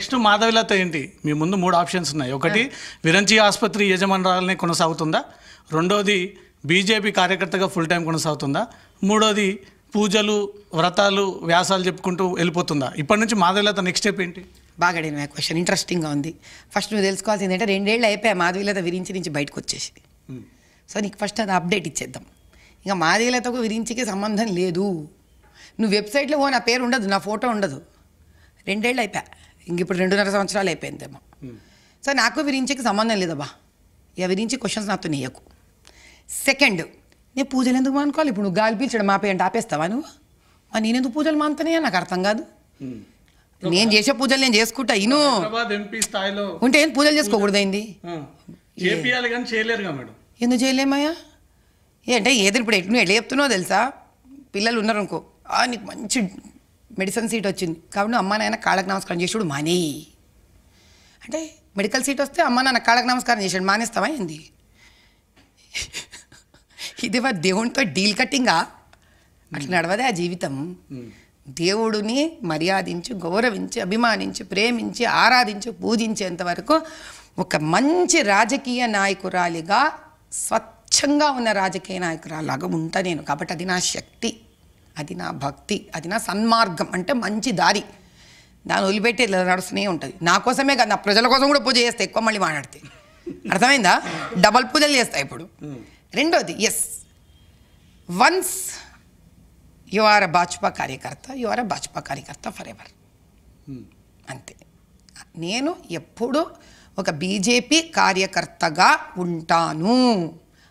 Next Madhavi Latha ఏంటి? మీ ముందు 3 options ఉన్నాయి. ఒకటి విరంచి ఆసుపత్రి యజమానురాలనే కొనసాగుతుందా, రెండోది బీజేపీ కార్యకర్తగా ఫుల్ టైం కొనసాగుతుందా, మూడోది పూజలు వ్రతాలు వ్యాసాలు చెప్పుకుంటూ వెళ్ళిపోతుందా? ఇప్పటి నుంచి మాధవిలత నెక్స్ట్ స్టెప్ ఏంటి? బాగా అడిగిన క్వశ్చన్, ఇంట్రెస్టింగ్గా ఉంది. ఫస్ట్ నువ్వు తెలుసుకోవాల్సింది ఏంటంటే 2 ఏళ్ళు అయిపోయా మాధవిలత విరించి నుంచి బయటకు వచ్చేసి. సో నీకు ఫస్ట్ అది అప్డేట్ ఇచ్చేద్దాం. ఇంకా మాధవిలతకు విరించికి సంబంధం లేదు. నువ్వు వెబ్సైట్లో నా పేరు ఉండదు, నా ఫోటో ఉండదు. 2 ఏళ్ళు అయిపోయా, ఇంక ఇప్పుడు 2.5 సంవత్సరాలు అయిపోయిందేమో. సో నాకు విరించికి సంబంధం లేదబ్బా. ఇక విరించి క్వశ్చన్స్ నాతో నీయకు. సెకండ్, నేను పూజలు ఎందుకు మానుకోవాలి? ఇప్పుడు నువ్వు గాలి పీల్చడం మాపే అంటే ఆపేస్తావా నువ్వు? నేనెందుకు పూజలు మానుతానే నాకు అర్థం కాదు. నేను చేసే పూజలు నేను చేసుకుంటా. ఇను ఉంటే ఏం పూజలు చేసుకోకూడదైంది? ఎందుకు చేయలేమయ్యా? అంటే ఏదో ఇప్పుడు నువ్వు ఎట్లా చెప్తున్నావు తెలుసా? పిల్లలు ఉన్నారు అనుకో, నీకు మంచి మెడిసిన్ సీట్ వచ్చింది కాబట్టి అమ్మ నాయన కాళ్ళకి నమస్కారం చేసుడు మానే అంటే, మెడికల్ సీట్ వస్తే అమ్మ నాన్న కాళ్ళకి నమస్కారం చేసాడు మానేస్తావా ఏంది? ఇది దేవునితో డీల్ కట్టింగా? అట్లా నడవదే ఆ జీవితం. దేవుడిని మర్యాదించి గౌరవించి అభిమానించి ప్రేమించి ఆరాధించి పూజించేంత వరకు ఒక మంచి రాజకీయ నాయకురాలిగా స్వచ్ఛంగా ఉన్న రాజకీయ నాయకురాలాగా ఉంటా నేను. కాబట్టి అది నా శక్తి, అది నా భక్తి, అది నా సన్మార్గం. అంటే మంచి దారి, దాన్ని వదిలిపెట్టి ఇలా నడుస్తూనే ఉంటుంది. నా కోసమే కాదు, నా ప్రజల కోసం కూడా పూజ చేస్తే ఎక్కువ మళ్ళీ మాట్లాడితే అర్థమైందా? డబల్ పూజలు చేస్తా ఇప్పుడు. రెండోది, ఎస్, వన్స్ యు ఆర్ అ భాజపా కార్యకర్త, యు ఆర్ అ భాజపా కార్యకర్త ఫర్ ఎవర్. అంతే. నేను ఎప్పుడు ఒక బీజేపీ కార్యకర్తగా ఉంటాను,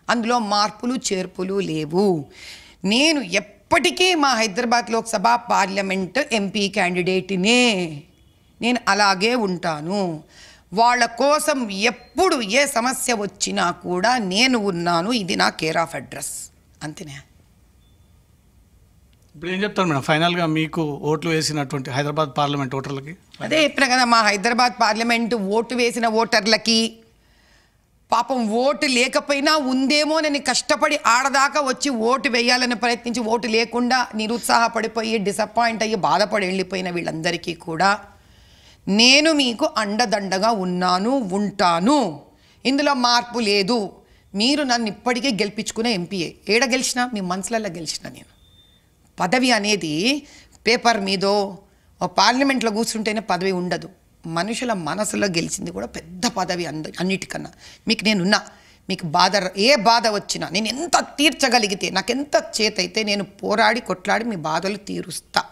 అందులో మార్పులు చేర్పులు లేవు. నేను ఎప్పటికీ మా హైదరాబాద్ లోక్సభ పార్లమెంట్ ఎంపీ క్యాండిడేట్నే, నేను అలాగే ఉంటాను. వాళ్ళ కోసం ఎప్పుడు ఏ సమస్య వచ్చినా కూడా నేను ఉన్నాను. ఇది నా కేర్ ఆఫ్ అడ్రస్. అంతేనే. ఇప్పుడు ఏం చెప్తాను మేడం ఫైనల్గా మీకు ఓట్లు వేసినటువంటి హైదరాబాద్ పార్లమెంట్ ఓటర్లకి? అదే చెప్పిన కదా, మా హైదరాబాద్ పార్లమెంటు ఓటు వేసిన ఓటర్లకి పాపం ఓటు లేకపోయినా ఉందేమో నేను కష్టపడి ఆడదాకా వచ్చి ఓటు వేయాలని ప్రయత్నించి ఓటు లేకుండా నిరుత్సాహపడిపోయి డిసప్పాయింట్ అయ్యి బాధపడి వెళ్ళిపోయిన వీళ్ళందరికీ కూడా నేను మీకు అండదండగా ఉన్నాను, ఉంటాను. ఇందులో మార్పు లేదు. మీరు నన్ను ఇప్పటికే గెలిపించుకునే ఎంపీఏ. ఏడ గెలిచినా మీ మనసులలో గెలిచిన నేను. పదవి అనేది పేపర్ మీదో పార్లమెంట్లో కూర్చుంటేనే పదవి ఉండదు. మనుషుల మనసులో గెలిచింది కూడా పెద్ద పదవి. అన్నిటికన్నా మీకు నేనున్నా. మీకు ఏ బాధ వచ్చినా నేను ఎంత తీర్చగలిగితే, నాకు ఎంత చేతైతే నేను పోరాడి కొట్లాడి మీ బాధలు తీరుస్తా.